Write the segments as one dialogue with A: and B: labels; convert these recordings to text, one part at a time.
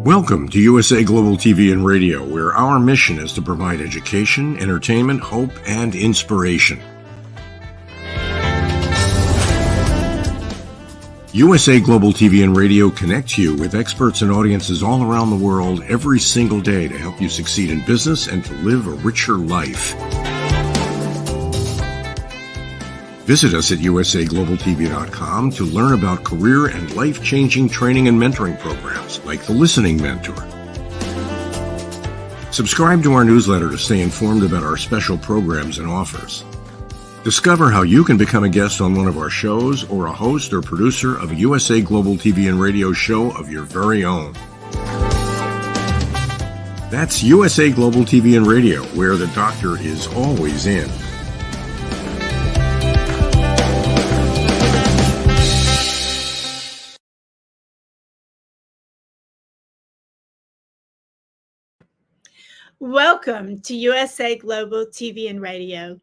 A: Welcome to USA Global TV and Radio, where our mission is to provide education, entertainment, hope, and inspiration. USA Global TV and Radio connects you with experts and audiences all around the world every single day to help you succeed in business and to live a richer life. Visit us at usaglobaltv.com to learn about career and life-changing training and mentoring programs like the Listening Mentor. Subscribe to our newsletter to stay informed about our special programs and offers. Discover how you can become a guest on one of our shows or a host or producer of a USA Global TV and Radio show of your very own. That's USA Global TV and Radio, where the doctor is always in.
B: Welcome to USA Global TV and Radio.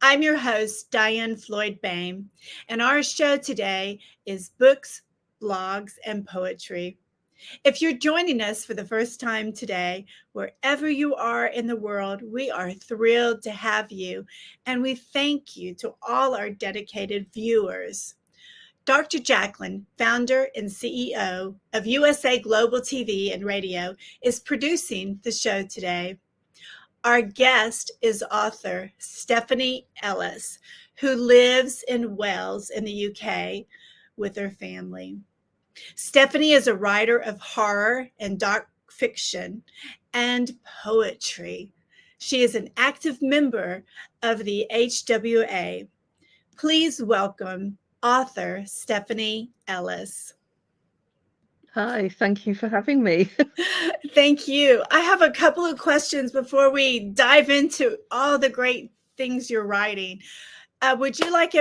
B: I'm your host, DIANN BOEHM, and our show today is Books, Blogs, and Poetry. If you're joining us for the first time today, wherever you are in the world, we are thrilled to have you, and we thank you to all our dedicated viewers. Dr. Jacalyn, founder and CEO of USA Global TV and Radio, is producing the show today. Our guest is author Stephanie Ellis, who lives in Wales in the UK with her family. Stephanie is a writer of horror and dark fiction and poetry. She is an active member of the HWA. Please welcome author Stephanie Ellis.
C: Hi, thank you for having me.
B: Thank you. I have a couple of questions before we dive into all the great things you're writing. Would you like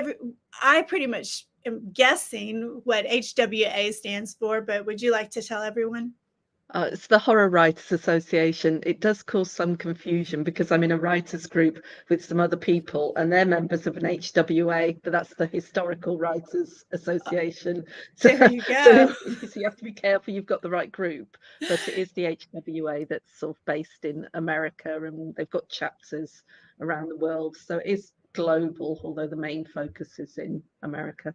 B: I pretty much am guessing what HWA stands for, but would you like to tell everyone?
C: It's the Horror Writers Association. It does cause some confusion because I'm in a writers group with some other people and they're members of an HWA, but that's the Historical Writers Association.
B: There you go.
C: So you have to be careful you've got the right group, but it is the HWA that's sort of based in America and they've got chapters around the world. So it is global, although the main focus is in America.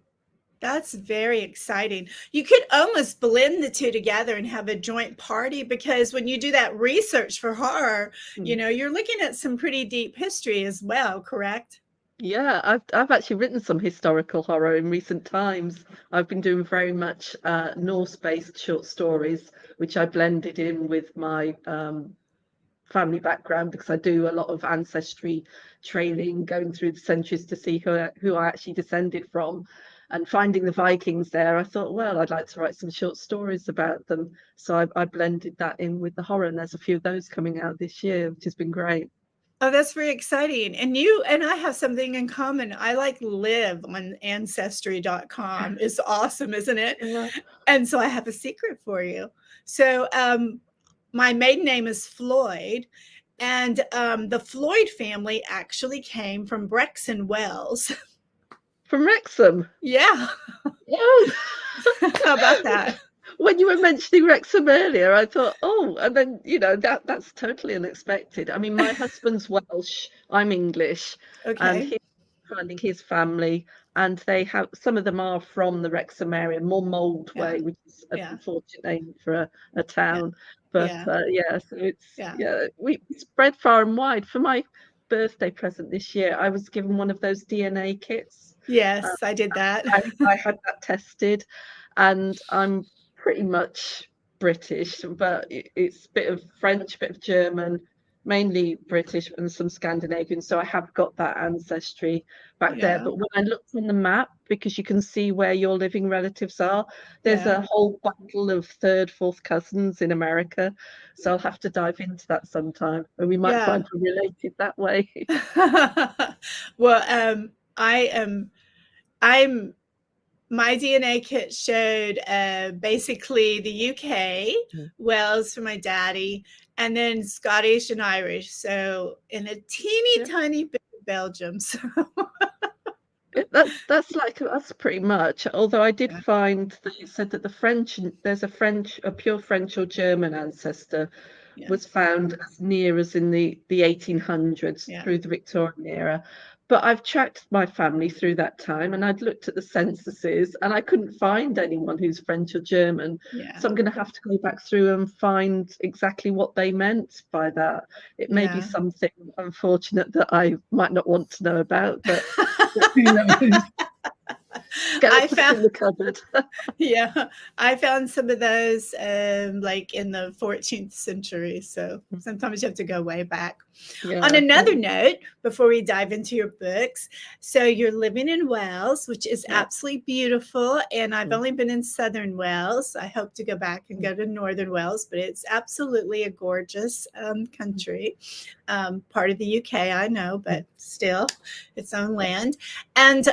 B: That's very exciting. You could almost blend the two together and have a joint party because when you do that research for horror, you know, you're looking at some pretty deep history as well, correct?
C: Yeah, I've actually written some historical horror in recent times. I've been doing very much Norse-based short stories, which I blended in with my family background because I do a lot of ancestry training, going through the centuries to see who I actually descended from. And finding the Vikings there, I thought, well, I'd like to write some short stories about them. So I blended that in with the horror, and there's a few of those coming out this year, which has been great.
B: Oh, that's very exciting. And you and I have something in common. I live on ancestry.com. It's awesome, isn't it?
C: Yeah.
B: And so I have a secret for you. So my maiden name is Floyd. And the Floyd family actually came from Brexon, Wales.
C: From Wrexham?
B: Yeah.
C: Oh.
B: How about that?
C: When you were mentioning Wrexham earlier, I thought, oh, and then, you know, that's totally unexpected. I mean, my husband's Welsh, I'm English, and he's finding his family, and they have, some of them are from the Wrexham area, more Moldway, which is an unfortunate name for a town. But so it's, we spread far and wide. For my birthday present this year, I was given one of those DNA kits.
B: Yes, I did that.
C: I had that tested, and I'm pretty much British, but it's a bit of French, a bit of German, mainly British and some Scandinavian. So I have got that ancestry back there. But when I looked on the map, because you can see where your living relatives are, there's a whole bundle of third, fourth cousins in America. So I'll have to dive into that sometime, and we might find we're related that way.
B: Well, my DNA kit showed basically the UK, Wales for my daddy, and then Scottish and Irish. So in a teeny tiny bit of Belgium. So
C: That's like us pretty much. Although I did
B: Yeah,
C: find that it said that there's a pure French or German ancestor
B: yeah,
C: was found as near as in the 1800s
B: yeah,
C: through the Victorian era. But I've tracked my family through that time, and I'd looked at the censuses, and I couldn't find anyone who's French or German.
B: yeah,
C: So I'm going to have to go back through and find exactly what they meant by that. It may be
B: yeah.
C: something unfortunate that I might not want to know about, but who knows?
B: I
C: Skeletons
B: found
C: in the cupboard.
B: yeah, I found some of those like in the 14th century. So sometimes you have to go way back. On
C: Yeah.
B: another note, before we dive into your books, so you're living in Wales, which is
C: Yeah.
B: absolutely beautiful. And I've
C: Mm,
B: only been in southern Wales. I hope to go back and
C: mm,
B: go to northern Wales, but it's absolutely a gorgeous
C: mm.
B: country. Part of the UK, I know,
C: Mm.
B: but still its own land. And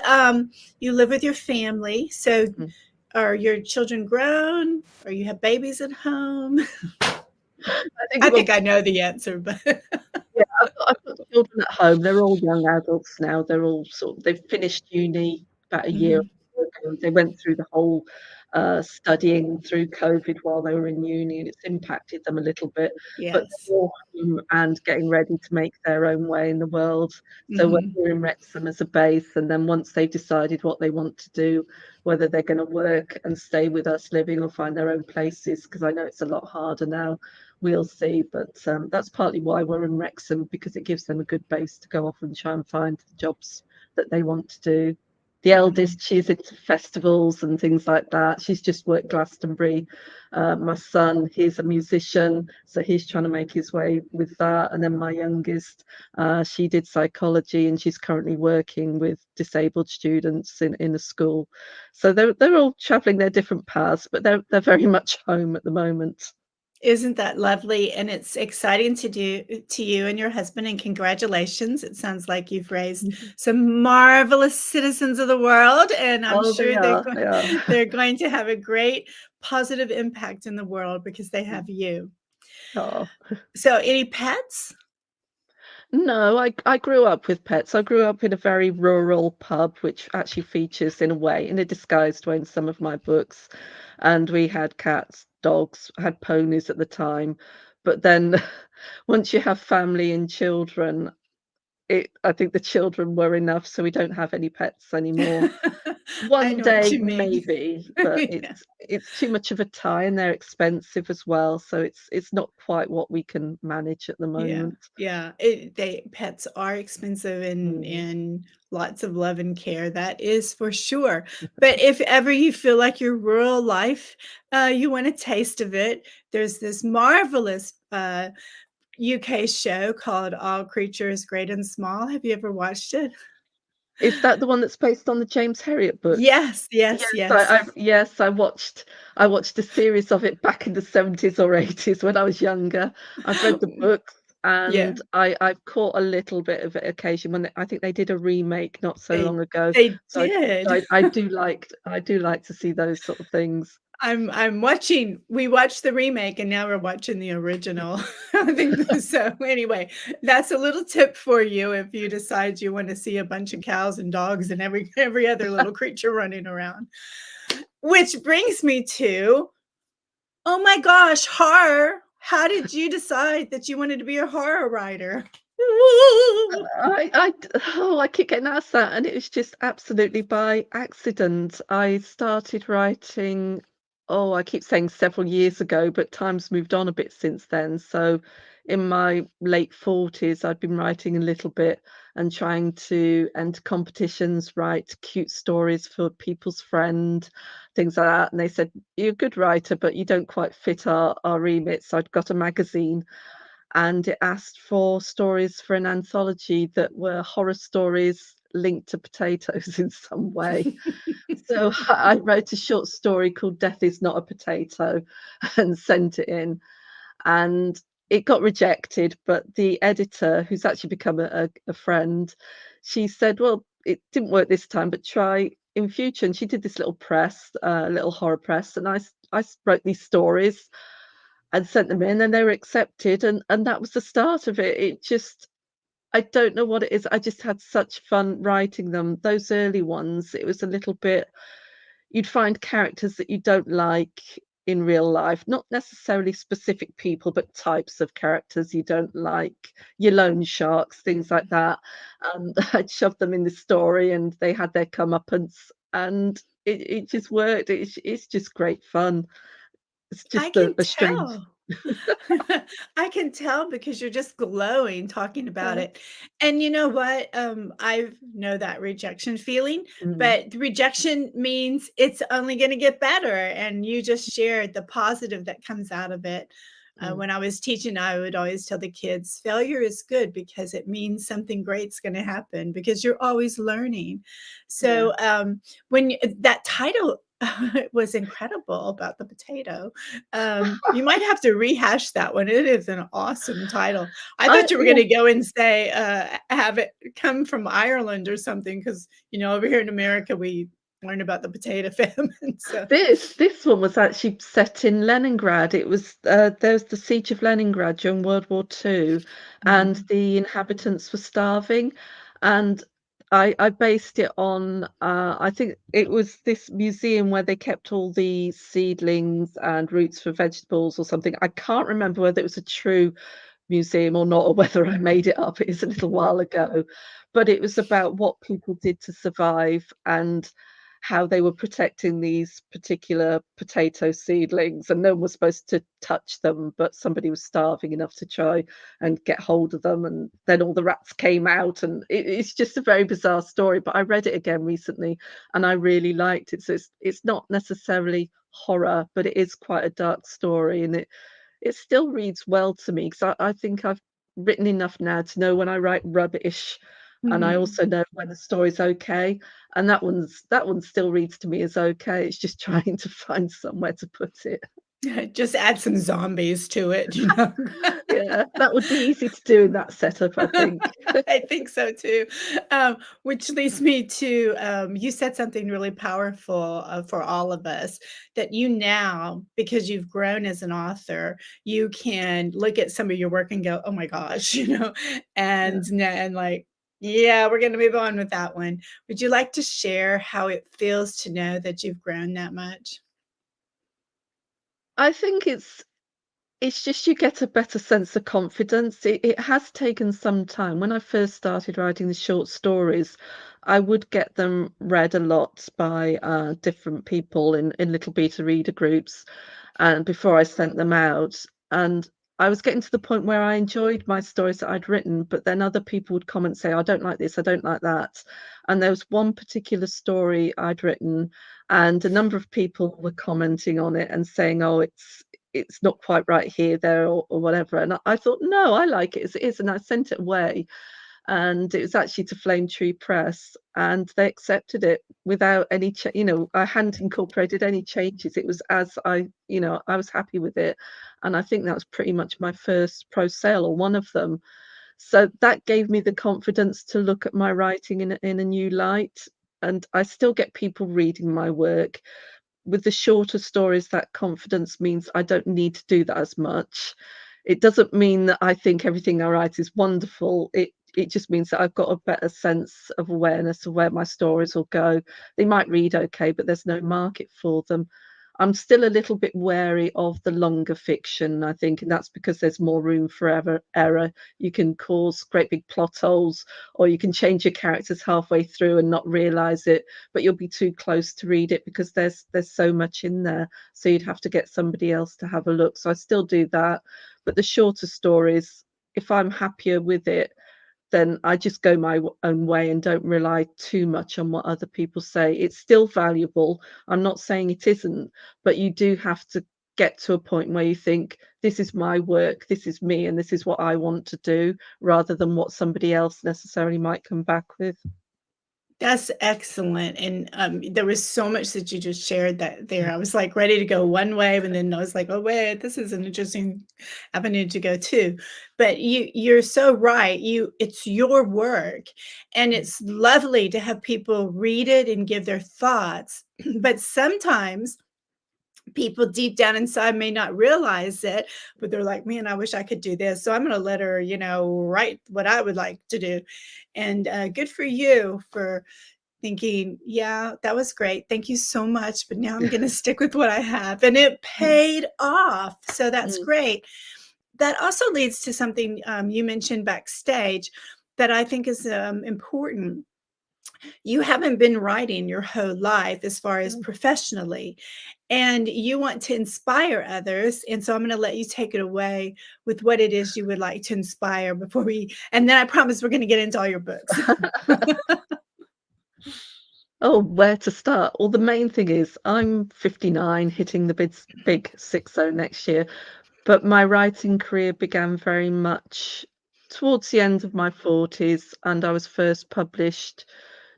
B: you live with your family. So
C: Mm.
B: are your children grown? Or you have babies at home?
C: I think
B: I
C: well,
B: think I know the answer, but
C: yeah, I've got children at home. They're all young adults now. They're all they've finished uni about a year
B: Mhm.
C: ago. They went through the whole studying through COVID while they were in uni, and it's impacted them a little bit. But
B: Yes.
C: they're all home and getting ready to make their own way in the world. So
B: Mhm.
C: we're in Wrexham as a base, and then once they've decided what they want to do, whether they're going to work and stay with us living or find their own places, because I know it's a lot harder now, we'll see. But that's partly why we're in Wrexham, because it gives them a good base to go off and try and find the jobs that they want to do. The
B: Mhm.
C: eldest, she's into festivals and things like that. She's just worked Glastonbury. My son, he's a musician, so he's trying to make his way with that. And then my youngest, she did psychology, and she's currently working with disabled students in a school. So they're all travelling their different paths, but they're very much home at the moment.
B: Isn't that lovely? And it's exciting to do to you and your husband, and congratulations. It sounds like you've raised
C: Mhm.
B: some marvelous citizens of the world, and I'm
C: Oh,
B: sure they're
C: they are.
B: they're going to have a great positive impact in the world because they have
C: Mm.
B: you.
C: Oh.
B: So, any pets?
C: No, I grew up with pets. I grew up in a very rural pub, which actually features in a way, in a disguised way, in some of my books. And we had cats, dogs, had ponies at the time. But then once you have family and children, I think the children were enough, so we don't have any pets anymore.
B: I
C: One
B: know what
C: day,
B: you mean.
C: maybe, but
B: Yeah.
C: it's too much of a tie, and they're expensive as well, so it's not quite what we can manage at the
B: Yeah,
C: moment.
B: yeah. They pets are expensive
C: Mm.
B: and lots of love and care. That is for sure. But if ever you feel like your rural life, you want a taste of it, there's this marvelous UK show called All Creatures Great and Small. Have you ever watched it?
C: Is that the one that's based on the James Herriot books?
B: Yes, yes, yes.
C: Yes, I watched a series of it back in the 70s or 80s when I was younger. I've read the books,
B: Yeah,
C: and I've caught a little bit of it occasion when I think they did a remake not so
B: they
C: long ago.
B: they
C: So
B: did.
C: I do like to see those sort of things.
B: I'm watching we watched the remake and now we're watching the original. I think so anyway, that's a little tip for you if you decide you want to see a bunch of cows and dogs and every other little creature running around. Which brings me to, oh my gosh, horror. How did you decide that you wanted to be a horror writer?
C: I keep getting asked that, and it was just absolutely by accident. I started writing, oh, I keep saying several years ago, but time's moved on a bit since then. So, in my late 40s, I'd been writing a little bit and trying to enter competitions, write cute stories for people's friend, things like that. And they said, "You're a good writer, but you don't quite fit our remit." So I'd got a magazine, and it asked for stories for an anthology that were horror stories linked to potatoes in some way. So I wrote a short story called Death is Not a Potato and sent it in, and it got rejected. But the editor, who's actually become a friend, she said, "Well, it didn't work this time, but try in future." And she did this little press, little horror press, and I wrote these stories and sent them in, and they were accepted, and that was the start of it. It just I don't know what it is. I just had such fun writing them. Those early ones, it was a little bit, you'd find characters that you don't like in real life, not necessarily specific people, but types of characters you don't like, your loan sharks, things like that. And I'd shove them in the story and they had their comeuppance, and it just worked. It's just great fun. It's
B: I
C: just
B: can
C: a strange.
B: tell. I can tell because you're just glowing talking about
C: Yeah.
B: it. And you know what? I know that rejection feeling,
C: Mm,
B: but the rejection means it's only going to get better. And you just shared the positive that comes out of it.
C: mm,
B: When I was teaching, I would always tell the kids, failure is good because it means something great's going to happen because you're always learning.
C: yeah.
B: So when that title was incredible about the potato. You might have to rehash that one. It is an awesome title. I thought you were
C: Yeah.
B: gonna go and say, have it come from Ireland or something, because over here in America, we learn about the potato famine, so
C: This one was actually set in Leningrad. It was there was the siege of Leningrad during World War II, and
B: Mhm.
C: the inhabitants were starving. And I based it on I think it was this museum where they kept all the seedlings and roots for vegetables or something. I can't remember whether it was a true museum or not, or whether I made it up. It is a little while ago, but it was about what people did to survive and how they were protecting these particular potato seedlings, and no one was supposed to touch them, but somebody was starving enough to try and get hold of them, and then all the rats came out, and it's just a very bizarre story. But I read it again recently, and I really liked it. So it's not necessarily horror, but it is quite a dark story, and it still reads well to me because I think I've written enough now to know when I write rubbish, and I
B: Mhm.
C: also know when the story's okay. And that one still reads to me as okay. It's just trying to find somewhere to put it.
B: Just add some zombies to it,
C: Yeah, that would be easy to do in that setup, I think.
B: I think so too. Which leads me to you said something really powerful for all of us, that you now, because you've grown as an author, you can look at some of your work and go, oh my gosh,
C: Yeah.
B: and like, yeah, we're going to move on with that one. Would you like to share how it feels to know that you've grown that much?
C: I think it's just you get a better sense of confidence. It has taken some time. When I first started writing the short stories, I would get them read a lot by different people in little beta reader groups, and before I sent them out. And I was getting to the point where I enjoyed my stories that I'd written, but then other people would comment, say, I don't like this, I don't like that. And there was one particular story I'd written, and a number of people were commenting on it and saying, oh, it's not quite right here, there, or whatever. And I thought, no, I like it as it is. And I sent it away. And it was actually to Flame Tree Press, and they accepted it without any, I hadn't incorporated any changes. It was as I was happy with it. And I think that was pretty much my first pro sale, or one of them. So that gave me the confidence to look at my writing in a new light. And I still get people reading my work. With the shorter stories, that confidence means I don't need to do that as much. It doesn't mean that I think everything I write is wonderful. It just means that I've got a better sense of awareness of where my stories will go. They might read okay, but there's no market for them. I'm still a little bit wary of the longer fiction, I think, and that's because there's more room for error. You can cause great big plot holes, or you can change your characters halfway through and not realize it, but you'll be too close to read it because there's so much in there. So you'd have to get somebody else to have a look. So I still do that. But the shorter stories, if I'm happier with it, then I just go my own way and don't rely too much on what other people say. It's still valuable. I'm not saying it isn't, but you do have to get to a point where you think, this is my work, this is me, and this is what I want to do, rather than what somebody else necessarily might come back with.
B: That's excellent, and, there was so much that you just shared that there. I was, like, ready to go one way, but then I was like, "Oh, wait, this is an interesting avenue to go too." But you're so right. It's your work, and it's lovely to have people read it and give their thoughts, but sometimes people deep down inside may not realize it, but they're like, man, I wish I could do this. So I'm going to let her, write what I would like to do. And good for you for thinking, yeah, that was great. Thank you so much. But now I'm going to stick with what I have. And it paid off. So that's
C: Mm.
B: great. That also leads to something you mentioned backstage that I think is important. You haven't been writing your whole life as far as
C: Mm.
B: professionally, and you want to inspire others. And so I'm going to let you take it away with what it is you would like to inspire and then I promise we're going to get into all your books.
C: Oh, where to start? Well, the main thing is I'm 59, hitting the big 60 next year, but my writing career began very much towards the end of my 40s, and I was first published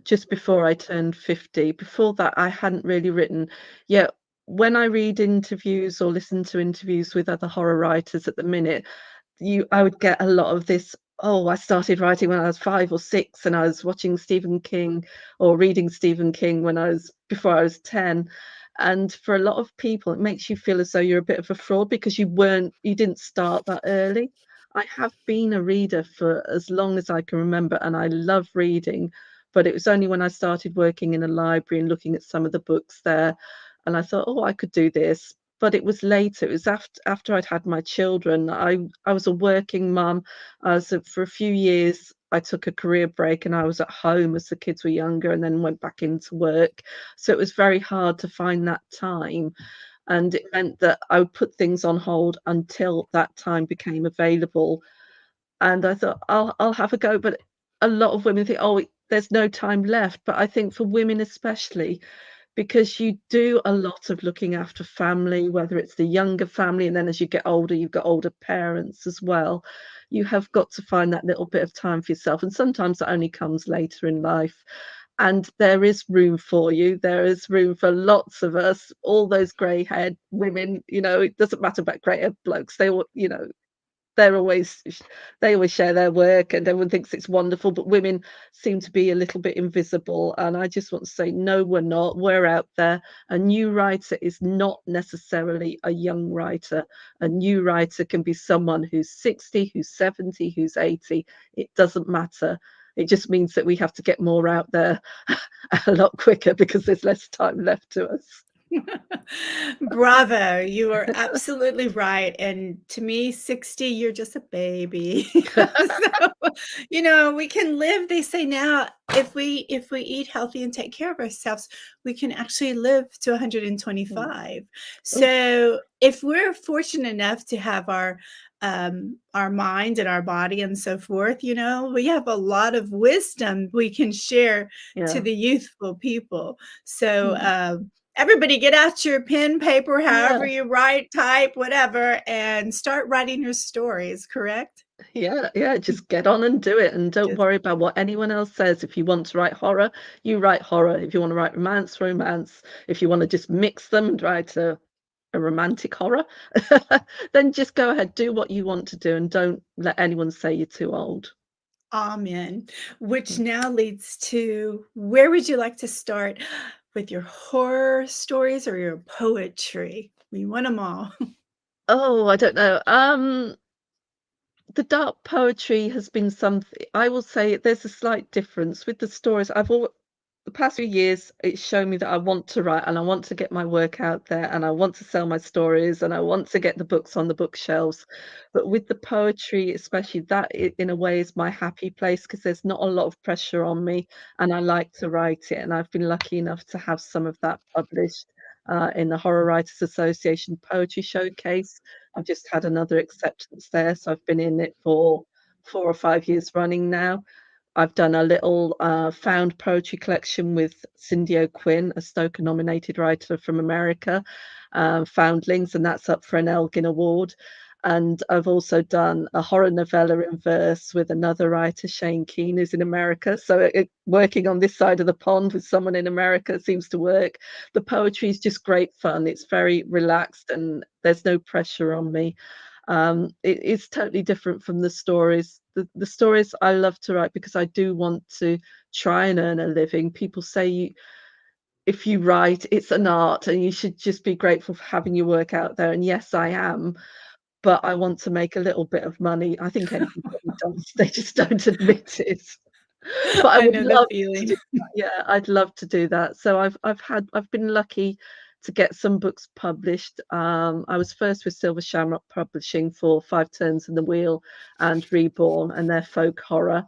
C: just before I turned 50. Before that, I hadn't really written. Yet, when I read interviews or listen to interviews with other horror writers at the minute, I would get a lot of this, oh, I started writing when I was 5 or 6, and I was watching Stephen King or reading Stephen King before I was 10. And for a lot of people, it makes you feel as though you're a bit of a fraud because you didn't start that early. I have been a reader for as long as I can remember, and I love reading, but it was only when I started working in a library and looking at some of the books there, and I thought, oh, I could do this. But it was later. It was after I'd had my children. I was a working mum. For a few years, I took a career break and I was at home as the kids were younger, and then went back into work. So it was very hard to find that time. And it meant that I would put things on hold until that time became available. And I thought, I'll have a go. But a lot of women think, oh, there's no time left. But I think for women especially, because you do a lot of looking after family, whether it's the younger family, and then as you get older, you've got older parents as well. You have got to find that little bit of time for yourself. And sometimes that only comes later in life. And there is room for you. There is room for lots of us, all those grey haired women. It doesn't matter about grey haired blokes. They're always they always share their work and everyone thinks it's wonderful, but women seem to be a little bit invisible. And I just want to say, no, we're not. We're out there. A new writer is not necessarily a young writer. A new writer can be someone who's 60, who's 70, who's 80. It doesn't matter. It just means that we have to get more out there a lot quicker because there's less time left to us.
B: Bravo. You are absolutely right. And to me, 60, you're just a baby. So, we can live, they say now, if we eat healthy and take care of ourselves, we can actually live to 125.
C: Oh,
B: So if we're fortunate enough to have our mind and our body and so forth, we have a lot of wisdom we can share to
C: yeah.
B: the youthful people. So
C: Mm,
B: everybody get out your pen, paper, however
C: yeah.
B: you write, type, whatever, and start writing your stories, correct?
C: Yeah, yeah, just get on and do it, and don't
B: Just
C: worry about what anyone else says. If you want to write horror, you write horror. If you want to write romance, romance. If you want to just mix them and write a romantic horror, then just go ahead, do what you want to do, and don't let anyone say you're too old.
B: amen. Which
C: Mm.
B: now leads to, where would you like to start with your horror stories or your poetry? We want them all.
C: Oh, I don't know. The dark poetry has been something. I will say there's a slight difference with the stories. The past few years, it's shown me that I want to write and I want to get my work out there and I want to sell my stories and I want to get the books on the bookshelves. But with the poetry, especially in a way is my happy place because there's not a lot of pressure on me and I like to write it. And I've been lucky enough to have some of that published in the Horror Writers Association Poetry Showcase. I've just had another acceptance there, so I've been in it for 4 or 5 years running now. I've done a little found poetry collection with Cindy O'Quinn, a Stoker-nominated writer from America, Foundlings, and that's up for an Elgin Award. And I've also done a horror novella in verse with another writer, Shane Keane, who's in America. So working on this side of the pond with someone in America seems to work. The poetry is just great fun. It's very relaxed and there's no pressure on me. It's totally different from the stories. The stories I love to write because I do want to try and earn a living. People say if you write, it's an art, and you should just be grateful for having your work out there. And yes, I am, but I want to make a little bit of money. I think everybody does. They just don't admit it. But I
B: I
C: would
B: know the
C: love to do
B: feeling.
C: that. Yeah, I'd love to do that. So I've been lucky to get some books published. I was first with Silver Shamrock Publishing for Five Turns in the Wheel and Reborn, and their folk horror.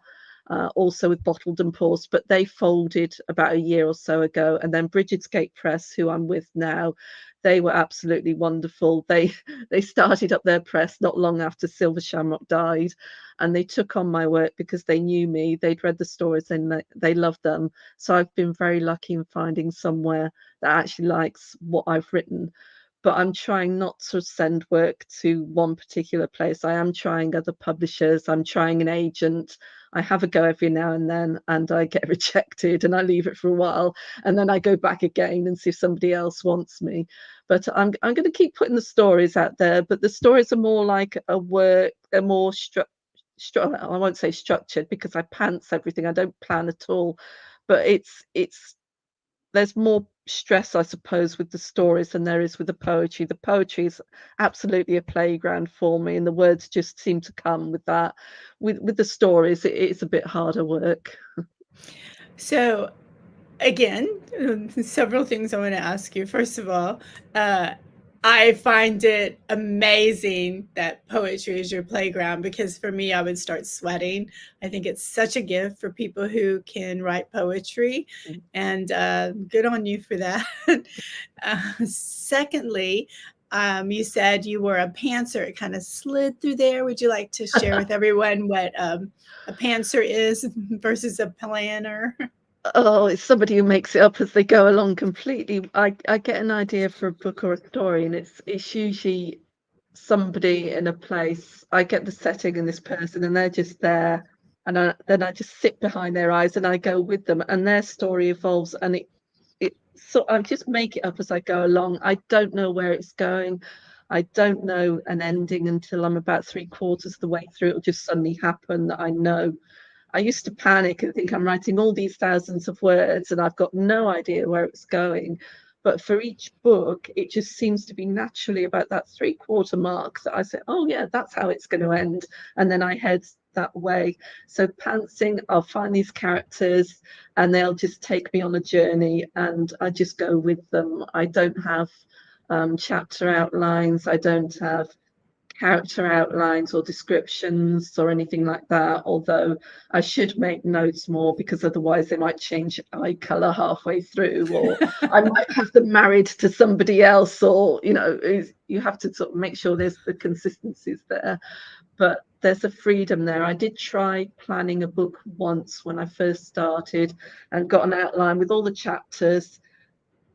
C: Also with Bottled and Paused, but they folded about a year or so ago. And then Brigid's Gate Press, who I'm with now, they were absolutely wonderful. They started up their press not long after Silver Shamrock died, and they took on my work because they knew me. They'd read the stories and they loved them. So I've been very lucky in finding somewhere that actually likes what I've written. But I'm trying not to send work to one particular place. I am trying other publishers. I'm trying an agent. I have a go every now and then, and I get rejected, and I leave it for a while, and then I go back again and see if somebody else wants me. But I'm going to keep putting the stories out there. But the stories are more like a more I won't say structured, because I pants everything. I don't plan at all. But it's there's more stress, I suppose, with the stories than there is with the poetry. The poetry is absolutely a playground for me, and the words just seem to come with that. With the stories, it's a bit harder work.
B: So, again, several things I want to ask you. First of all, I find it amazing that poetry is your playground, because for me, I would start sweating. I think it's such a gift for people who can write poetry, and good on you for that. Secondly, you said you were a pantser. It kind of slid through there. Would you like to share with everyone what a pantser is versus a planner?
C: Oh, it's somebody who makes it up as they go along completely. I get an idea for a book or a story, and it's usually somebody in a place. I get the setting and this person, and they're just there, and then I just sit behind their eyes and I go with them, and their story evolves, and so I just make it up as I go along. I don't know where it's going. I don't know an ending until I'm about 3/4 of the way through. It'll just suddenly happen that I know. I used to panic and think I'm writing all these thousands of words and I've got no idea where it's going. But for each book, it just seems to be naturally about that 3/4 mark that I say, oh, yeah, that's how it's going to end. And then I head that way. So, pantsing, I'll find these characters and they'll just take me on a journey, and I just go with them. I don't have chapter outlines, I don't have character outlines or descriptions or anything like that, although I should make notes more, because otherwise they might change eye color halfway through, or I might have them married to somebody else, or you have to sort of make sure there's the consistencies there. But there's a freedom there. I did try planning a book once when I first started and got an outline with all the chapters,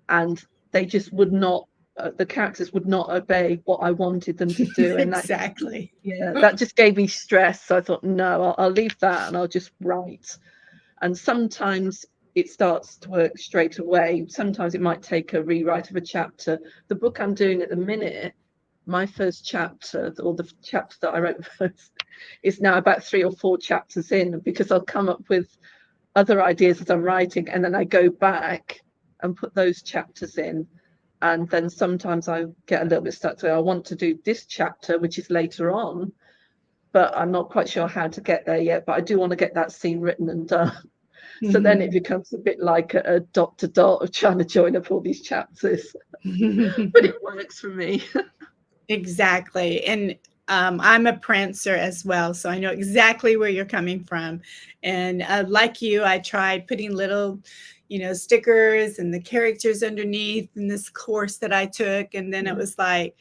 C: and they just would not the characters would not obey what I wanted them to do, and
B: Exactly.
C: that just gave me stress. So I thought, no, I'll leave that and I'll just write. And sometimes it starts to work straight away. Sometimes it might take a rewrite of a chapter. The book I'm doing at the minute, my first chapter, or the chapter that I wrote first, is now about 3 or 4 chapters in, because I'll come up with other ideas as I'm writing, and then I go back and put those chapters in. And then sometimes I get a little bit stuck to it. I want to do this chapter, which is later on, but I'm not quite sure how to get there yet. But I do want to get that scene written and done. So then it becomes a bit like a dot to dot of trying to join up all these chapters. But it works for me.
B: Exactly. And I'm a prancer as well, so I know exactly where you're coming from. And like you, I tried putting little, stickers and the characters underneath in this course that I took. And then it was like,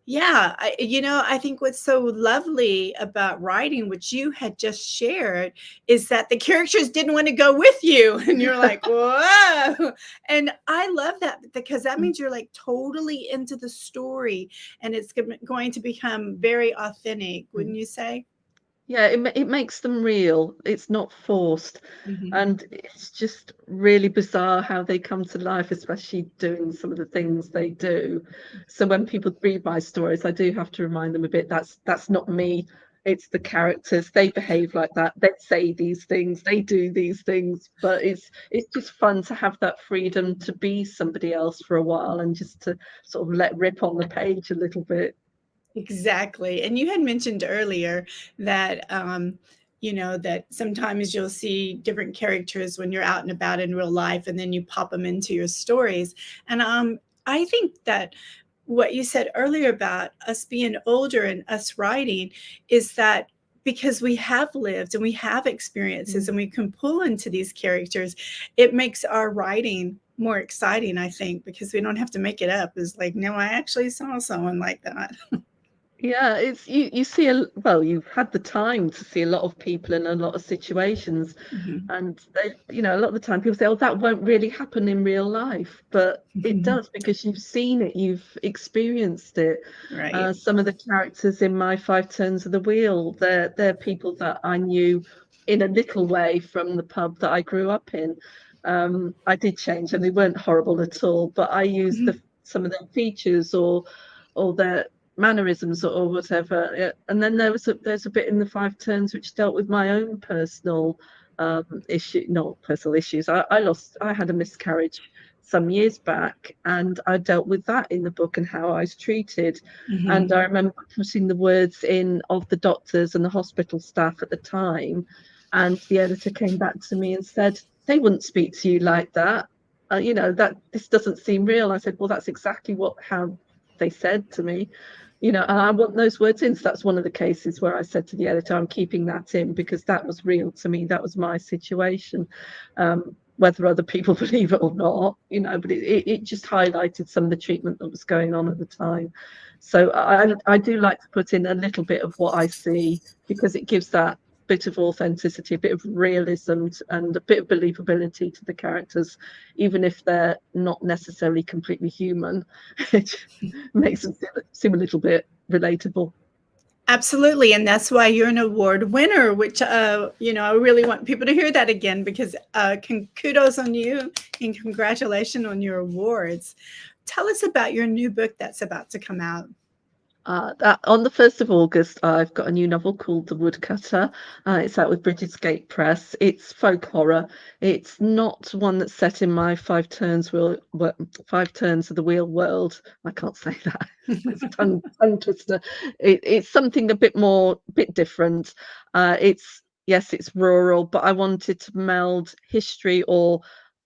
B: yeah, I think what's so lovely about writing, which you had just shared, is that the characters didn't want to go with you. And you're like, whoa. And I love that, because that means you're like totally into the story, and it's going to become very authentic, wouldn't you say?
C: Yeah, it makes them real. It's not forced.
B: Mhm.
C: And it's just really bizarre how they come to life, especially doing some of the things they do. So when people read my stories, I do have to remind them a bit, that's not me it's the characters. They behave like that. They say these things. They do these things. But it's just fun to have that freedom to be somebody else for a while and just to sort of let rip on the page a little bit.
B: Exactly. And you had mentioned earlier that, that sometimes you'll see different characters when you're out and about in real life, and then you pop them into your stories. And I think that what you said earlier about us being older and us writing is that because we have lived and we have experiences and we can pull into these characters, it makes our writing more exciting, I think, because we don't have to make it up. It's like, no, I actually saw someone like that.
C: Yeah, it's you see you've had the time to see a lot of people in a lot of situations,
B: Mhm.
C: and a lot of the time people say, oh, that won't really happen in real life, but it does, because you've seen it, you've experienced it.
B: Right.
C: Some of the characters in my Five Turns of the Wheel, they're people that I knew in a little way from the pub that I grew up in. I did change, and they weren't horrible at all, but I used
B: Mhm.
C: some of their features or their mannerisms or whatever. And then there's a bit in the Five Turns which dealt with my own personal issue, not personal issues. I had a miscarriage some years back, and I dealt with that in the book and how I was treated. And
B: Mhm.
C: I remember putting the words in of the doctors and the hospital staff at the time, and the editor came back to me and said, they wouldn't speak to you like that. That this doesn't seem real. I said, well, that's exactly how they said to me, and I want those words in. So that's one of the cases where I said to the editor, I'm keeping that in because that was real to me. That was my situation. Whether other people believe it or not, but it just highlighted some of the treatment that was going on at the time. So I do like to put in a little bit of what I see, because it gives that bit of authenticity, a bit of realism, and a bit of believability to the characters, even if they're not necessarily completely human. It makes them seem a little bit relatable.
B: Absolutely. And that's why you're an award winner, which, I really want people to hear that again, because kudos on you and congratulations on your awards. Tell us about your new book that's about to come out.
C: On the 1st of August, I've got a new novel called The Woodcutter. It's out with British Gate Press. It's folk horror. It's not one that's set in my Five Turns of the Wheel world. I can't say that. It's a tongue twister. It's something a bit different. It's rural, but I wanted to meld history or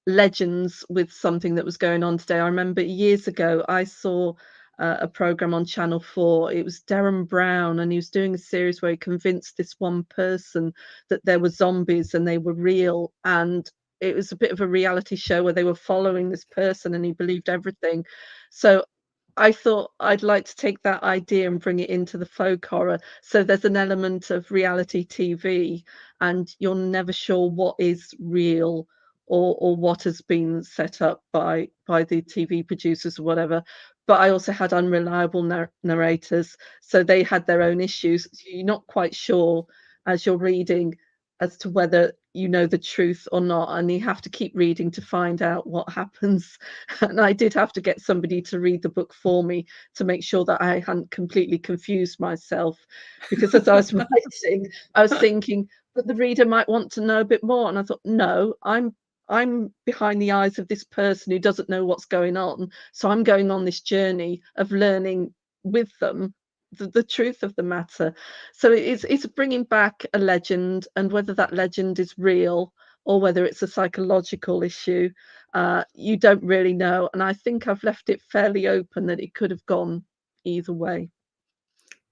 C: legends with something that was going on today. I remember years ago I saw a program on Channel 4. It was Derren Brown, and he was doing a series where he convinced this one person that there were zombies and they were real. And it was a bit of a reality show where they were following this person and he believed everything. So I thought I'd like to take that idea and bring it into the folk horror. So there's an element of reality TV, and you're never sure what is real or what has been set up by the TV producers or whatever. But I also had unreliable narrators, so they had their own issues. So you're not quite sure as you're reading as to whether you know the truth or not, and you have to keep reading to find out what happens. And I did have to get somebody to read the book for me to make sure that I hadn't completely confused myself, because as I was writing I was thinking, but the reader might want to know a bit more, and I thought, no, I'm behind the eyes of this person who doesn't know what's going on, so I'm going on this journey of learning with them the truth of the matter. So it's bringing back a legend, and whether that legend is real or whether it's a psychological issue, you don't really know. And I think I've left it fairly open that it could have gone either way.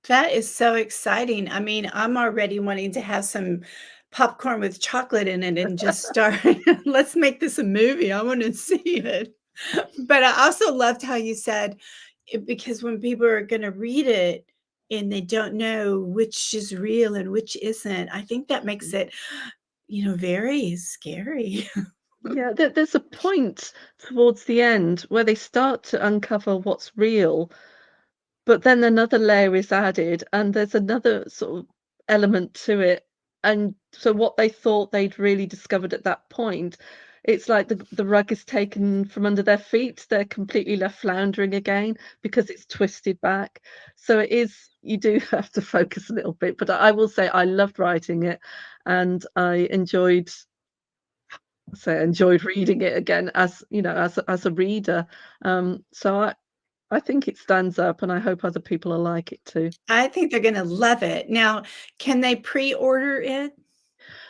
B: That is so exciting. I mean, I'm already wanting to have some popcorn with chocolate in it and just start. Let's make this a movie. I want to see it. But I also loved how you said, because when people are going to read it and they don't know which is real and which isn't, I think that makes it, very scary.
C: Yeah, there's a point towards the end where they start to uncover what's real, but then another layer is added, and there's another sort of element to it. And so what they thought they'd really discovered at that point it's like the rug is taken from under their feet. They're completely left floundering again because it's twisted back. So it is, you do have to focus a little bit. But I will say I loved writing it, and I enjoyed reading it again, as you know, as a reader. So I think it stands up, and I hope other people will like it too.
B: I think they're gonna love it. Now, can they pre-order it?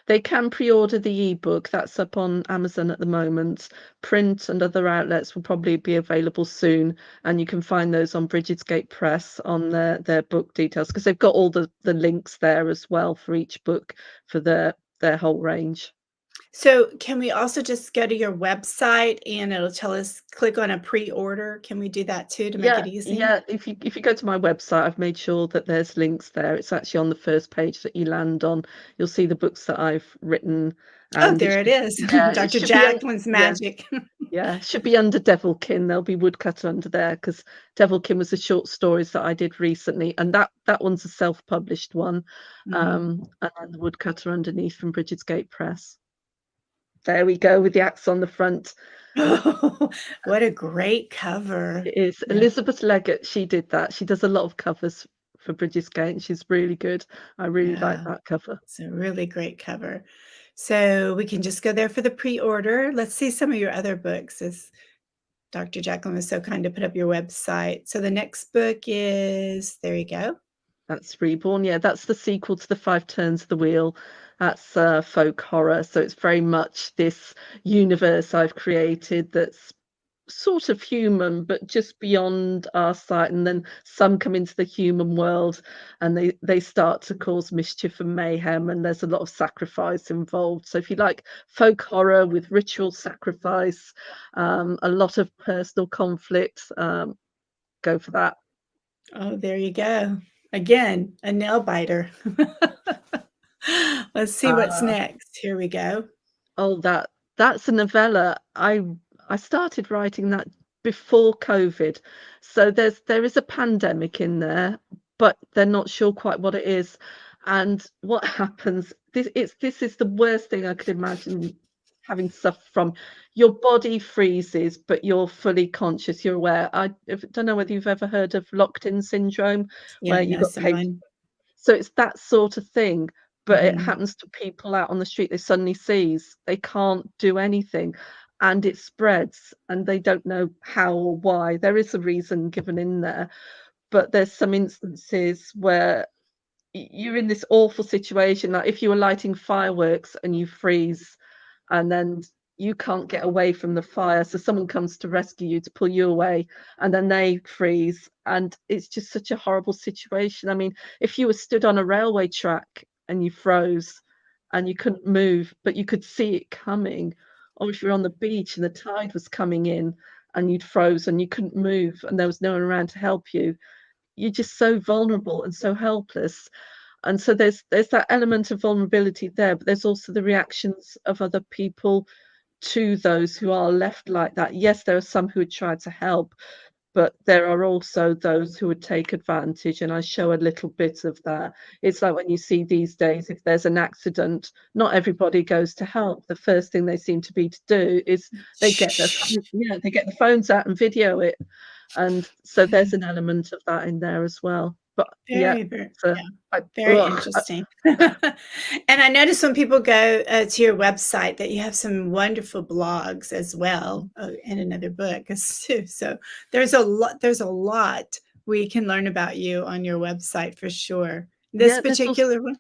C: They can pre-order the ebook that's up on Amazon at the moment. Print and other outlets will probably be available soon, and you can find those on Bridget's Press on their book details, because they've got all the links there as well for each book for their whole range.
B: So can we also just go to your website and it'll tell us click on a pre-order? Can we do that too to make it easy?
C: Yeah. If you go to my website, I've made sure that there's links there. It's actually on the first page that you land on. You'll see the books that I've written,
B: Oh,
C: and
B: there it is.
C: it
B: Dr.
C: should be
B: Jacalyn's magic.
C: yeah, it should be under Devilkin. There'll be Woodcutter under there, because Devilkin was the short stories that I did recently, and that one's a self-published one.
B: Mhm.
C: And then the Woodcutter underneath from Bridget's Press. There we go, with the axe on the front.
B: Oh, what a great cover.
C: It is
B: Yeah,
C: Elizabeth Leggett. She did that. She does a lot of covers for Bridget's Gate. She's really good. I really like
B: yeah.
C: that cover.
B: It's a really great cover. So we can just go there for the pre-order. Let's see some of your other books, as Dr. Jacalyn was so kind to put up your website. So the next book is, there you go.
C: That's Reborn. Yeah, that's the sequel to The Five Turns of the Wheel. That's folk horror. So it's very much this universe I've created that's sort of human, but just beyond our sight. And then some come into the human world, and they start to cause mischief and mayhem, and there's a lot of sacrifice involved. So if you like folk horror with ritual sacrifice, a lot of personal conflict, go for that.
B: Oh, there you go. Again, a nail biter. Let's see what's
C: Uh,
B: next. Here we go.
C: oh, that's a novella. I started writing that before COVID. So there is a pandemic in there, but they're not sure quite what it is. And what happens, this is the worst thing I could imagine having suffered from. Your body freezes, but you're fully conscious, you're aware. Don't know whether you've ever heard of locked-in syndrome,
B: Yeah,
C: where
B: I
C: you've
B: know
C: got paper.
B: someone.
C: So it's that sort of thing, but it
B: Mhm.
C: happens to people out on the street. They suddenly seize. They can't do anything, and it spreads, and they don't know how or why. There is a reason given in there, but there's some instances where you're in this awful situation, like if you were lighting fireworks and you freeze, and then you can't get away from the fire, so someone comes to rescue you, to pull you away, and then they freeze, and it's just such a horrible situation. I mean, if you were stood on a railway track and you froze and you couldn't move, but you could see it coming, or if you're on the beach and the tide was coming in and you'd froze and you couldn't move and there was no one around to help you, you're just so vulnerable and so helpless. And so there's that element of vulnerability there, but there's also the reactions of other people to those who are left like that. Yes, there are some who would try to help, but there are also those who would take advantage, and I show a little bit of that. It's like when you see these days, if there's an accident, not everybody goes to help. The first thing they seem to be to do is they get
B: Shh.
C: they get the phones out and video it. And so there's an element of that in there as well. But yeah,
B: Very, very,
C: so
B: yeah,
C: I,
B: very
C: ugh,
B: interesting. And I notice when people go to your website that you have some wonderful blogs as well, and another book too. So there's a lot we can learn about you on your website for sure. This
C: yeah, there's also
B: particular one?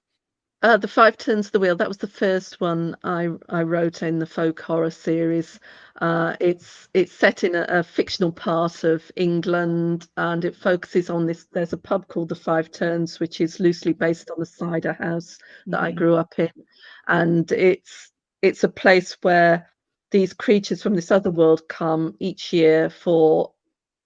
C: The Five Turns of the Wheel. That was the first one I wrote in the folk horror series. It's set in a fictional part of England, and it focuses on this. There's a pub called the Five Turns, which is loosely based on the cider house that I
B: Mhm.
C: grew up in, and it's a place where these creatures from this other world come each year for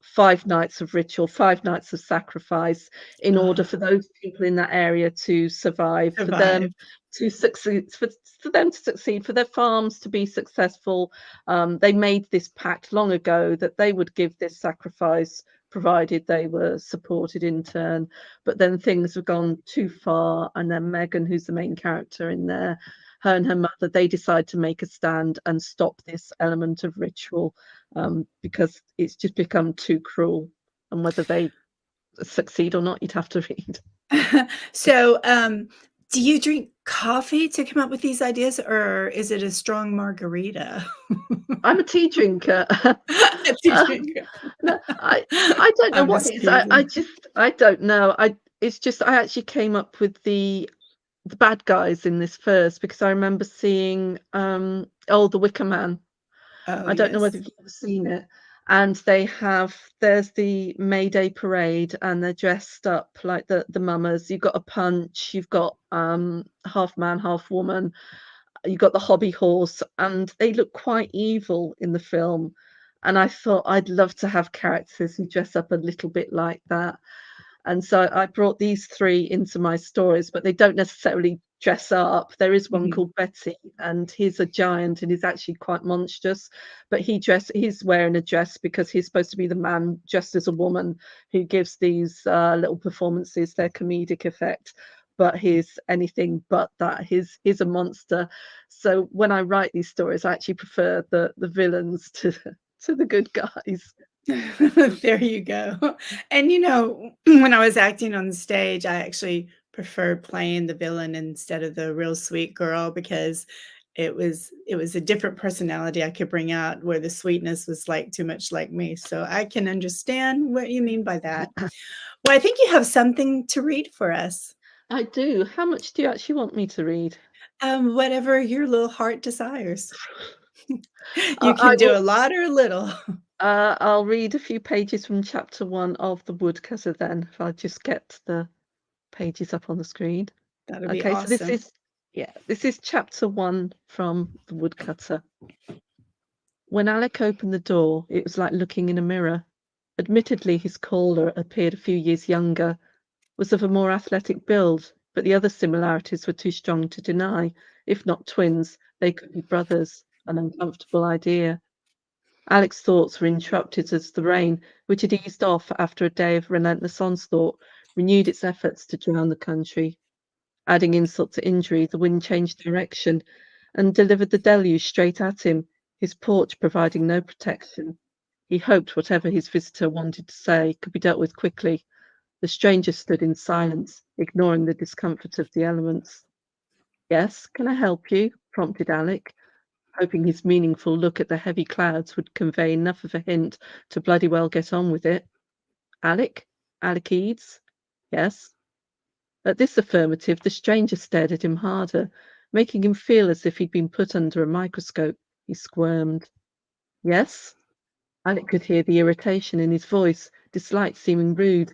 C: 5 nights of ritual, 5 nights of sacrifice, in order
B: Ah,
C: for those people in that area to survive, for
B: survive.
C: them to succeed, for them to succeed, for their farms to be successful. They made this pact long ago that they would give this sacrifice provided they were supported in turn. But then things have gone too far, and then Megan, who's the main character in there, her and her mother, they decide to make a stand and stop this element of ritual, because it's just become too cruel. And whether they succeed or not, you'd have to read.
B: So, do you drink coffee to come up with these ideas, or is it a strong margarita?
C: I'm a tea drinker.
B: A tea
C: Um,
B: drinker.
C: no, I don't know
B: I'm
C: what
B: just
C: it is. I
B: teasing.
C: just I don't know. It's just I actually came up with the bad guys in this first because I remember seeing The Wicker Man.
B: Oh,
C: I don't know whether
B: yes.
C: you've ever seen it. And there's the May Day parade, and they're dressed up like the mummers. You've got a punch, you've got half man, half woman, you've got the hobby horse, and they look quite evil in the film. And I thought I'd love to have characters who dress up a little bit like that. And so I brought these three into my stories, but they don't necessarily dress up. There is one
B: Mhm.
C: called Betty, and he's a giant and he's actually quite monstrous. But he's wearing a dress because he's supposed to be the man dressed as a woman who gives these little performances their comedic effect. But he's anything but that. He's a monster. So when I write these stories, I actually prefer the villains to the good guys.
B: There you go. And, when I was acting on stage, I actually preferred playing the villain instead of the real sweet girl because it was a different personality I could bring out where the sweetness was, like, too much like me, so I can understand what you mean by that. Well, I think you have something to read for us,
C: I do. How much do you actually want me to read?
B: whatever your little heart desires. You
C: I
B: can do a
C: will.
B: lot or a little.
C: I'll read a few pages from chapter one of the woodcutter then. If I just get the pages up on the screen.
B: That'll be
C: Okay, so
B: awesome.
C: this is chapter one from the woodcutter. When Alec opened the door, it was like looking in a mirror. Admittedly, his caller appeared a few years younger, was of a more athletic build, but the other similarities were too strong to deny. If not twins, they could be brothers. An uncomfortable idea. Alec's thoughts were interrupted as the rain, which had eased off after a day of relentless onslaught, renewed its efforts to drown the country. Adding insult to injury, the wind changed direction and delivered the deluge straight at him, his porch providing no protection. He hoped whatever his visitor wanted to say could be dealt with quickly. The stranger stood in silence, ignoring the discomfort of the elements. "Yes, can I help you?" prompted Alec, hoping his meaningful look at the heavy clouds would convey enough of a hint to bloody well get on with it. "Alec? Alec Eads?" "Yes." At this affirmative, the stranger stared at him harder, making him feel as if he'd been put under a microscope. He squirmed. "Yes?" Alec could hear the irritation in his voice, dislike seeming rude,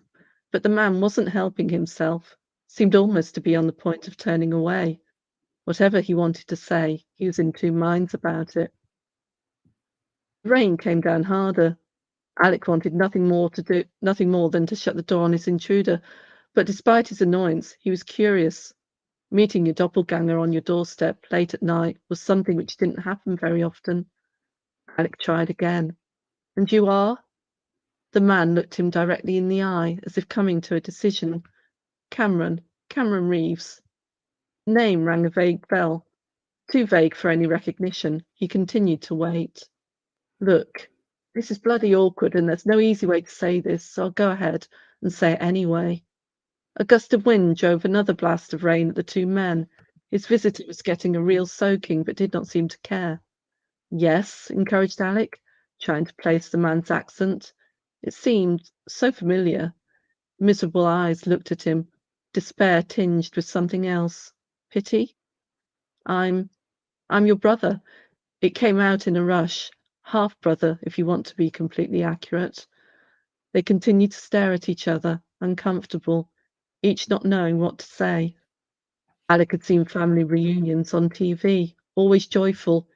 C: but the man wasn't helping himself, seemed almost to be on the point of turning away. Whatever he wanted to say, he was in two minds about it. The rain came down harder. Alec wanted nothing more than to shut the door on his intruder, but despite his annoyance, he was curious. Meeting your doppelganger on your doorstep late at night was something which didn't happen very often. Alec tried again. "And you are?" The man looked him directly in the eye, as if coming to a decision. Cameron Reeves. The name rang a vague bell. Too vague for any recognition. He continued to wait. "Look, this is bloody awkward, and there's no easy way to say this, so I'll go ahead and say it anyway." A gust of wind drove another blast of rain at the two men. His visitor was getting a real soaking, but did not seem to care. "Yes?" encouraged Alec, trying to place the man's accent. It seemed so familiar. Miserable eyes looked at him, despair tinged with something else. Pity? I'm I'm your brother." It came out in a rush. Half brother, if you want to be completely accurate. They continued to stare at each other, uncomfortable, each not knowing what to say. Alec had seen family reunions on TV, always joyful,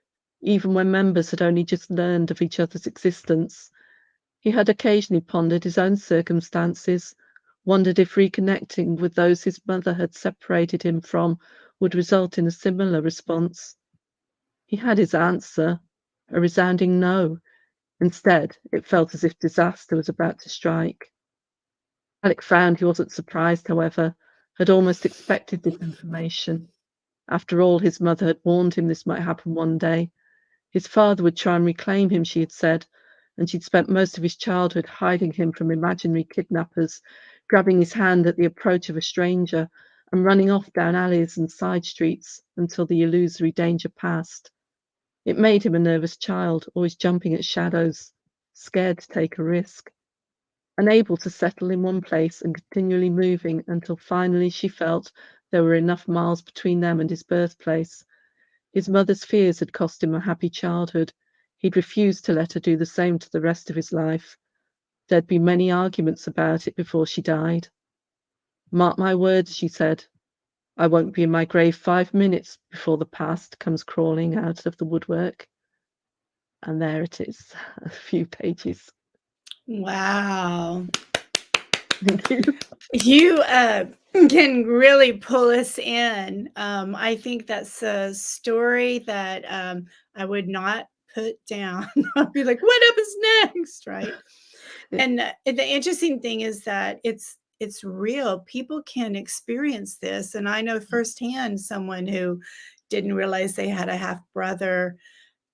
C: even when members had only just learned of each other's existence. He had occasionally pondered his own circumstances, wondered if reconnecting with those his mother had separated him from would result in a similar response. He had his answer, a resounding no. Instead, it felt as if disaster was about to strike. Alec found he wasn't surprised, however, had almost expected this information. After all, his mother had warned him this might happen one day. His father would try and reclaim him, she had said, and she'd spent most of his childhood hiding him from imaginary kidnappers, grabbing his hand at the approach of a stranger, and running off down alleys and side streets until the illusory danger passed. It made him a nervous child, always jumping at shadows, scared to take a risk, unable to settle in one place and continually moving until finally she felt there were enough miles between them and his birthplace. His mother's fears had cost him a happy childhood. He'd refused to let her do the same to the rest of his life. There'd been many arguments about it before she died. Mark my words, she said. I won't be in my grave 5 minutes before the past comes crawling out of the woodwork. And there it is, a few pages.
B: Wow.
C: Thank you.
B: You can really pull us in. I think that's a story that I would not put down. I'll be like, what happens next, right?
C: Yeah.
B: And the interesting thing is that it's real. People can experience this, and I know firsthand someone who didn't realize they had a half brother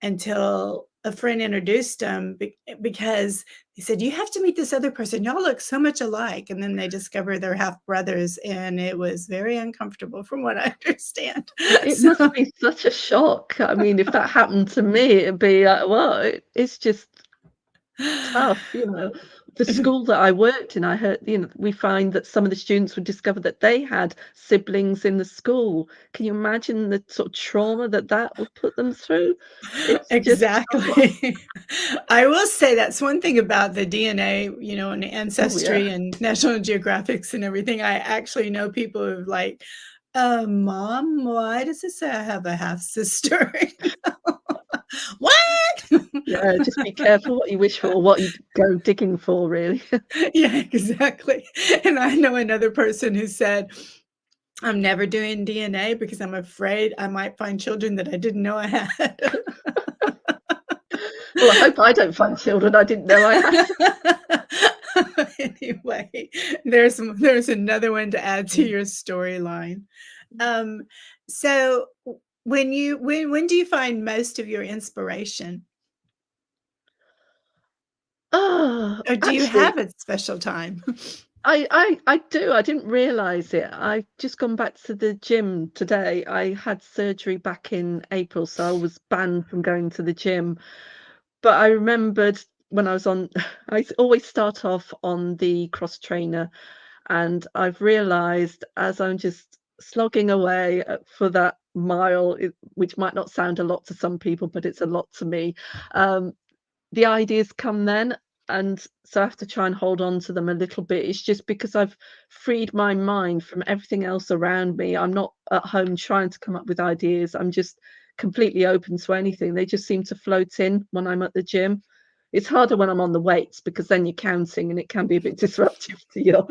B: until a friend introduced them because he said, you have to meet this other person. Y'all look so much alike. And then they discovered they're half brothers, and it was very uncomfortable from what I understand.
C: It must be such a shock. I mean, if that happened to me, it'd be like, well, it's just tough, you know. The school that I worked in, I heard, you know, we find that some of the students would discover that they had siblings in the school. Can you imagine the sort of trauma that would put them through? It's
B: Exactly. I will say that's one thing about the DNA, you know, and Ancestry
C: yeah.
B: and National Geographics and everything. I actually know people who are like, Mom, why does it say I have a half sister? What?
C: Yeah, just be careful what you wish for, what you go digging for, really.
B: Yeah, exactly. And I know another person who said, I'm never doing DNA because I'm afraid I might find children that I didn't know I had.
C: Well, I hope I don't find children I didn't know I had.
B: Anyway, there's another one to add to your storyline. So when do you find most of your inspiration?
C: Oh,
B: Or do you
C: actually,
B: have a special time?
C: I do. I didn't realize it. I've just gone back to the gym today. I had surgery back in April, so I was banned from going to the gym. But I remembered when I was on, I always start off on the cross trainer, and I've realized as I'm just slogging away for that mile, which might not sound a lot to some people, but it's a lot to me. The ideas come then, and so I have to try and hold on to them a little bit. It's just because I've freed my mind from everything else around me. I'm not at home trying to come up with ideas. I'm just completely open to anything. They just seem to float in when I'm at the gym. It's harder when I'm on the weights because then you're counting and it can be a bit disruptive to your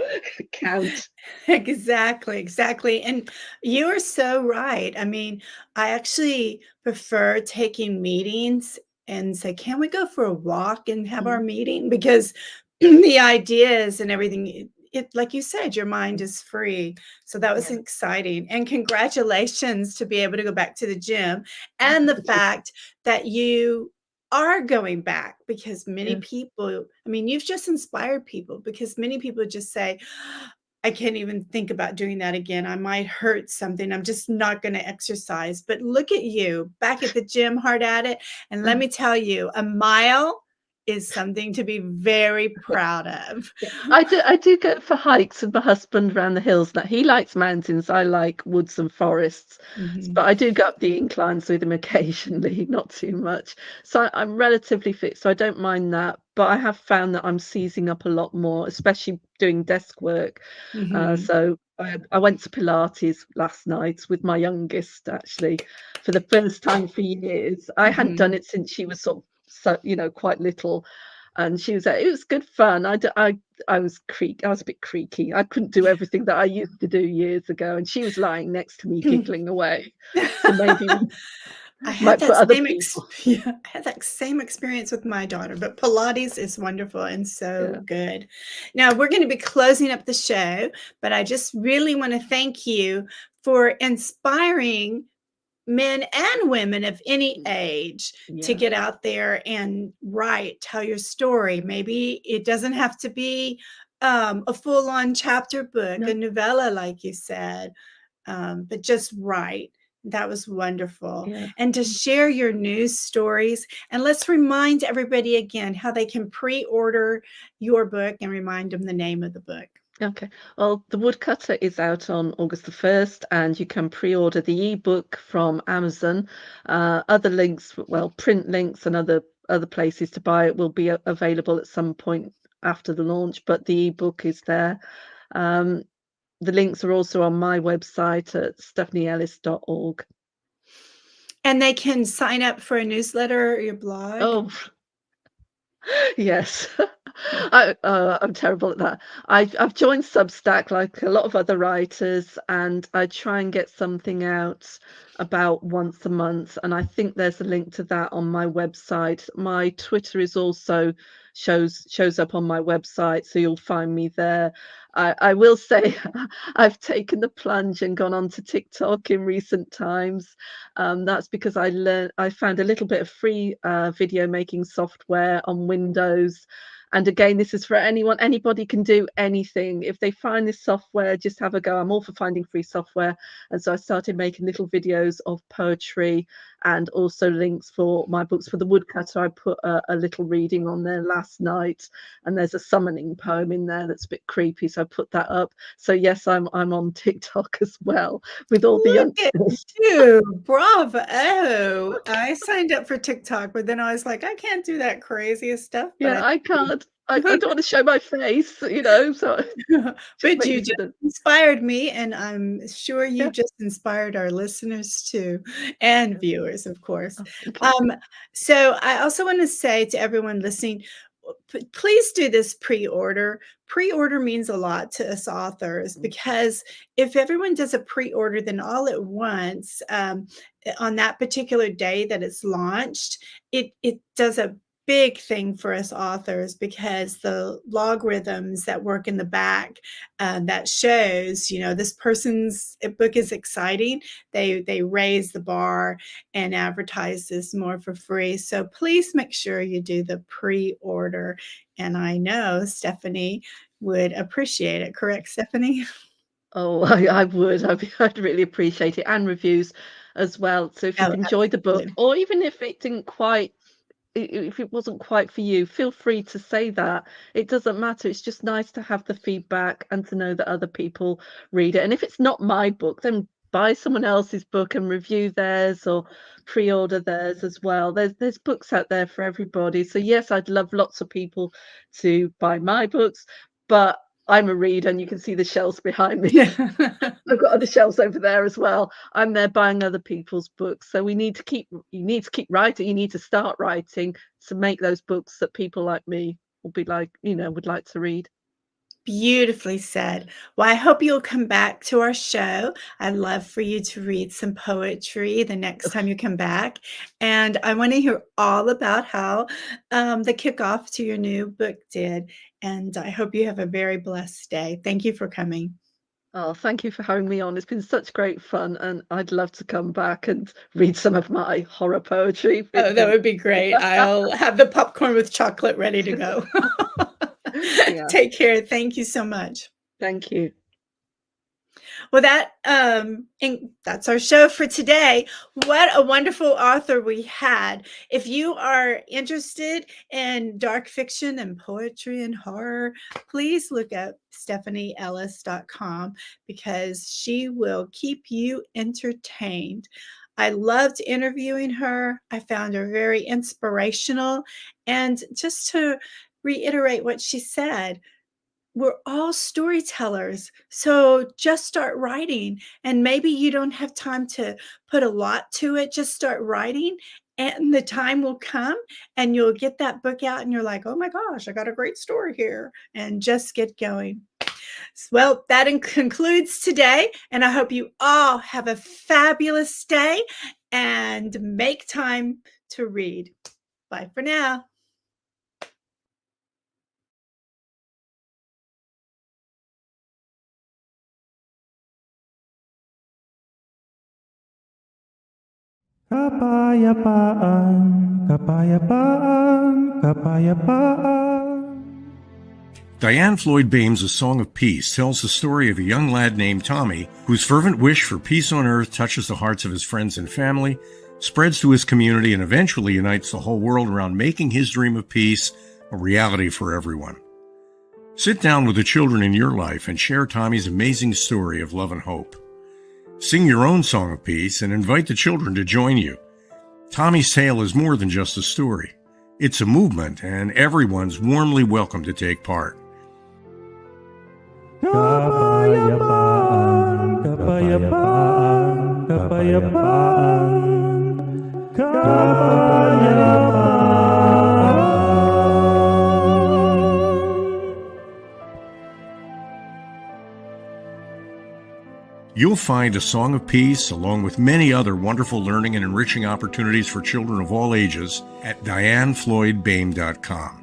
C: count.
B: Exactly. And you are so right. I mean, I actually prefer taking meetings and say, can we go for a walk and have our
C: Mm,
B: meeting? Because the ideas and everything, like you said, your mind is free. So that was
C: yeah.
B: exciting. And congratulations to be able to go back to the gym, and the fact that you are going back, because many
C: Yeah.
B: people, I mean, you've just inspired people, because many people just say, I can't even think about doing that again. I might hurt something. I'm just not going to exercise. But look at you back at the gym, hard at it. And let me tell you, a mile is something to be very proud of.
C: Yeah, I do go for hikes with my husband around the hills. Now he likes mountains, I like woods and forests.
B: Mhm.
C: But I do go up the inclines with him occasionally, not too much. So I'm relatively fit, so I don't mind that. But I have found that I'm seizing up a lot more, especially doing desk work.
B: Mhm.
C: So I went to Pilates last night with my youngest, actually, for the first time for years. I hadn't done
B: Mhm.
C: it since she was sort of, so, you know, quite little. And she was it was good fun. I was I was a bit creaky. I couldn't do everything that I used to do years ago, and she was lying next to me giggling away. So maybe we
B: I had
C: might put
B: that
C: other people.
B: yeah, I had that same experience with my daughter, but Pilates is wonderful and so
C: Yeah.
B: good. Now we're going to be closing up the show, but I just really want to thank you for inspiring men and women of any age to
C: Yeah.
B: get out there and write, tell your story. Maybe it doesn't have to be a full-on chapter book, a
C: No.
B: novella, like you said, but just write. That was wonderful.
C: Yeah.
B: And to share your news stories. And let's remind everybody again how they can pre-order your book and remind them the name of the book.
C: Okay. Well, The Woodcutter is out on August the 1st, and you can pre-order the ebook from Amazon. Other links, well, print links and other places to buy it will be available at some point after the launch, but the ebook is there. Um, the links are also on my website at stephellis.org.
B: And they can sign up for a newsletter or your blog.
C: Oh, yes. I'm terrible at that. I've joined Substack like a lot of other writers, and I try and get something out about once a month, and I think there's a link to that on my website. My Twitter is also shows up on my website, so you'll find me there. I will say I've taken the plunge and gone on to TikTok in recent times. That's because I found a little bit of free video making software on Windows. And again, this is for anyone. Anybody can do anything. If they find this software, just have a go. I'm all for finding free software. And so I started making little videos of poetry and also links for my books. For The Woodcutter, I put a little reading on there last night, and there's a summoning poem in there that's a bit creepy, so I put that up. So yes, I'm on TikTok as well with all the
B: Look at
C: youngsters.
B: you. Bravo. I signed up for TikTok, but then I was like, I can't do that craziest stuff, but
C: Yeah, I can't. I don't want to show my face, so just
B: but
C: make
B: you
C: me
B: just
C: do the
B: inspired me, and I'm sure you
C: yeah.
B: just inspired our listeners too, and viewers, of course.
C: Oh, thank you.
B: Um, so I also want to say to everyone listening, please do this pre-order. Pre-order means a lot to us authors, because if everyone does a pre-order, then all at once, on that particular day that it's launched, it does a big thing for us authors, because the logarithms that work in the back, that shows, this person's book is exciting, they raise the bar and advertise this more for free. So please make sure you do the pre-order, and I know Stephanie would appreciate it. Correct, Stephanie?
C: Oh, I would. I'd really appreciate it, and reviews as well. So if you've
B: Oh,
C: enjoyed the book,
B: absolutely.
C: or even if it didn't quite if it wasn't quite for you, feel free to say that. It doesn't matter. It's just nice to have the feedback and to know that other people read it. And if it's not my book, then buy someone else's book and review theirs or pre-order theirs as well. There's books out there for everybody. So yes, I'd love lots of people to buy my books, but I'm a reader, and you can see the shelves behind me. I've got other shelves over there as well. I'm there buying other people's books. So you need to keep writing. You need to start writing to make those books that people like me will be like, would like to read.
B: Beautifully said. Well, I hope you'll come back to our show. I'd love for you to read some poetry the next time you come back. And I want to hear all about how the kickoff to your new book did. And I hope you have a very blessed day. Thank you for coming.
C: Oh, thank you for having me on. It's been such great fun, and I'd love to come back and read some of my horror poetry with
B: Oh, that
C: you.
B: would be great. I'll have the popcorn with chocolate ready to go.
C: Yeah,
B: Take care. Thank you so much.
C: thank you.
B: Well, that's our show for today. What a wonderful author we had. If you are interested in dark fiction and poetry and horror, please look up stephanieellis.com, because she will keep you entertained. I loved interviewing her. I found her very inspirational. And just to reiterate what she said, we're all storytellers. So just start writing. And maybe you don't have time to put a lot to it. Just start writing, and the time will come and you'll get that book out and you're like, oh my gosh, I got a great story here. And just get going. Well, that concludes today. And I hope you all have a fabulous day and make time to read. Bye for now.
D: Kapayapaan, kapayapaan, kapayapaan.
A: Dianne Floyd BOEHM's A Song of Peace tells the story of a young lad named Tommy whose fervent wish for peace on earth touches the hearts of his friends and family, spreads to his community, and eventually unites the whole world around making his dream of peace a reality for everyone. Sit down with the children in your life and share Tommy's amazing story of love and hope. Sing your own song of peace and invite the children to join you. Tommy's tale is more than just a story. It's a movement, and everyone's warmly welcome to take part.
D: Kapayapaan, kapayapaan, kapayapaan, kapayapaan.
A: You'll find A Song of Peace, along with many other wonderful learning and enriching opportunities for children of all ages, at DIANNFloydBOEHM.com.